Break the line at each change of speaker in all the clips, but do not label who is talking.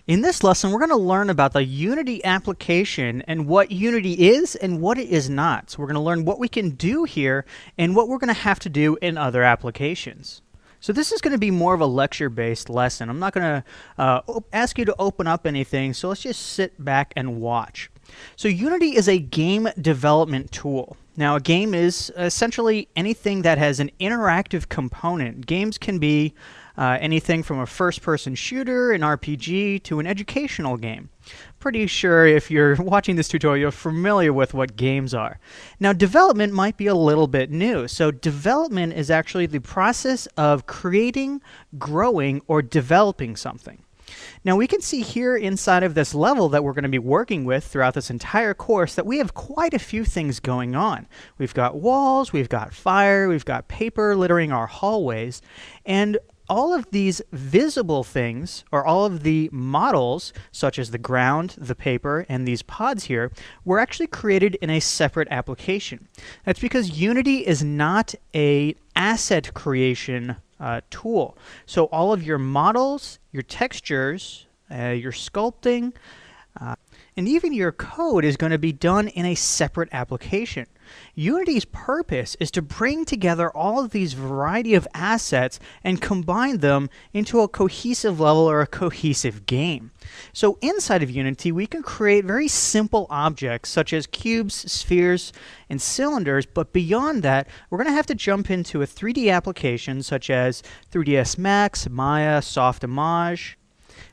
In this lesson, we're going to learn about the Unity application and what Unity is and what it is not. So we're going to learn what we can do here and what we're going to have to do in other applications. So this is going to be more of a lecture-based lesson. I'm not going to ask you to open up anything, so let's just sit back and watch. So Unity is a game development tool. Now, a game is essentially anything that has an interactive component. Games can be anything from a first-person shooter, an RPG, to an educational game. Pretty sure if you're watching this tutorial, you're familiar with what games are. Now, development might be a little bit new. So development is actually the process of creating, growing, or developing something. Now, we can see here inside of this level that we're going to be working with throughout this entire course that we have quite a few things going on. We've got walls, we've got fire, we've got paper littering our hallways, and all of these visible things, or all of the models, such as the ground, the paper, and these pods here, were actually created in a separate application. That's because Unity is not an asset creation tool. So all of your models, your textures, your sculpting, and even your code is going to be done in a separate application. Unity's purpose is to bring together all of these variety of assets and combine them into a cohesive level or a cohesive game. So inside of Unity, we can create very simple objects such as cubes, spheres, and cylinders, but beyond that, we're going to have to jump into a 3D application such as 3ds Max, Maya, Softimage,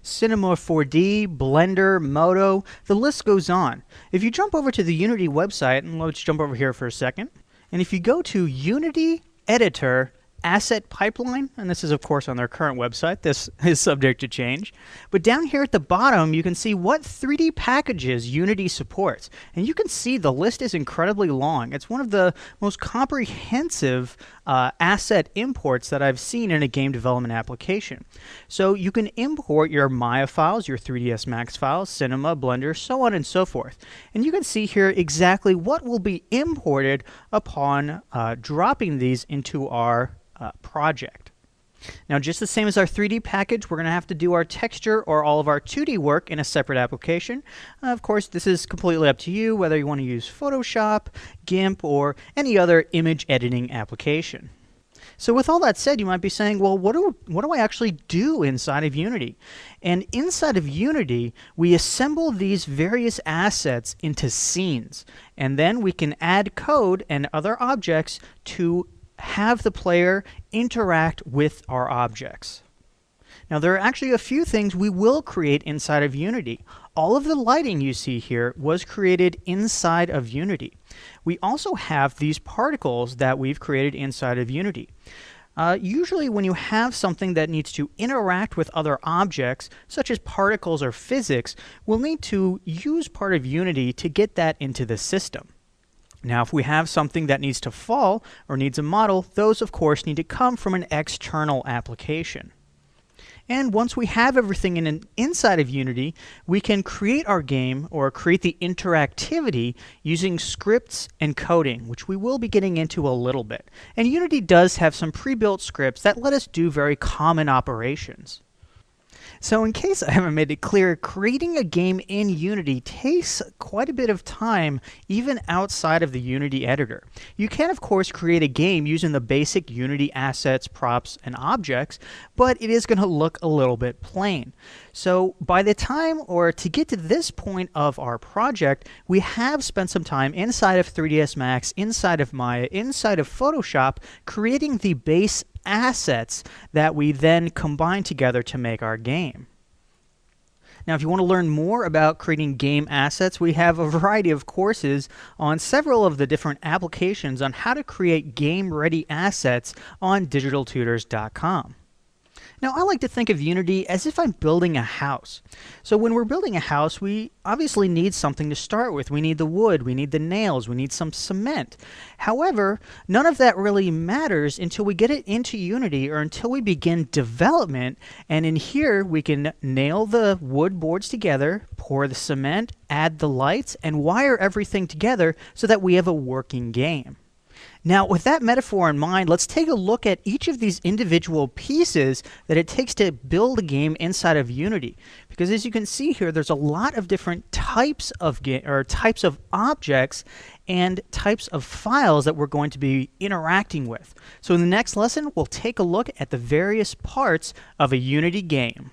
Cinema 4D, Blender, Modo, the list goes on. If you jump over to the Unity website, and let's jump over here for a second, and if you go to Unity Editor Asset Pipeline, and this is of course on their current website, this is subject to change, but down here at the bottom you can see what 3D packages Unity supports, and you can see the list is incredibly long. It's one of the most comprehensive asset imports that I've seen in a game development application. So you can import your Maya files, your 3ds Max files, Cinema, Blender, so on and so forth, and you can see here exactly what will be imported upon dropping these into our project. Now, just the same as our 3D package, we're going to have to do our texture or all of our 2D work in a separate application. Of course, this is completely up to you, whether you want to use Photoshop, GIMP, or any other image editing application. So with all that said, you might be saying, well, what do I actually do inside of Unity? And inside of Unity, we assemble these various assets into scenes, and then we can add code and other objects to have the player interact with our objects. Now, there are actually a few things we will create inside of Unity. All of the lighting you see here was created inside of Unity. We also have these particles that we've created inside of Unity. Usually when you have something that needs to interact with other objects, such as particles or physics, we'll need to use part of Unity to get that into the system. Now, if we have something that needs to fall or needs a model, those of course need to come from an external application. And once we have everything inside of Unity, we can create our game or create the interactivity using scripts and coding, which we will be getting into a little bit. And Unity does have some pre-built scripts that let us do very common operations. So in case I haven't made it clear, creating a game in Unity takes quite a bit of time even outside of the Unity editor. You can of course create a game using the basic Unity assets, props, and objects, but it is going to look a little bit plain. So by the time, or to get to this point of our project, we have spent some time inside of 3ds Max, inside of Maya, inside of Photoshop, creating the base assets that we then combine together to make our game. Now, if you want to learn more about creating game assets, we have a variety of courses on several of the different applications on how to create game-ready assets on digitaltutors.com. Now, I like to think of Unity as if I'm building a house. So when we're building a house, we obviously need something to start with. We need the wood, we need the nails, we need some cement. However, none of that really matters until we get it into Unity or until we begin development. And in here, we can nail the wood boards together, pour the cement, add the lights, and wire everything together so that we have a working game. Now, with that metaphor in mind, let's take a look at each of these individual pieces that it takes to build a game inside of Unity. Because as you can see here, there's a lot of different types of types of objects and types of files that we're going to be interacting with. So in the next lesson, we'll take a look at the various parts of a Unity game.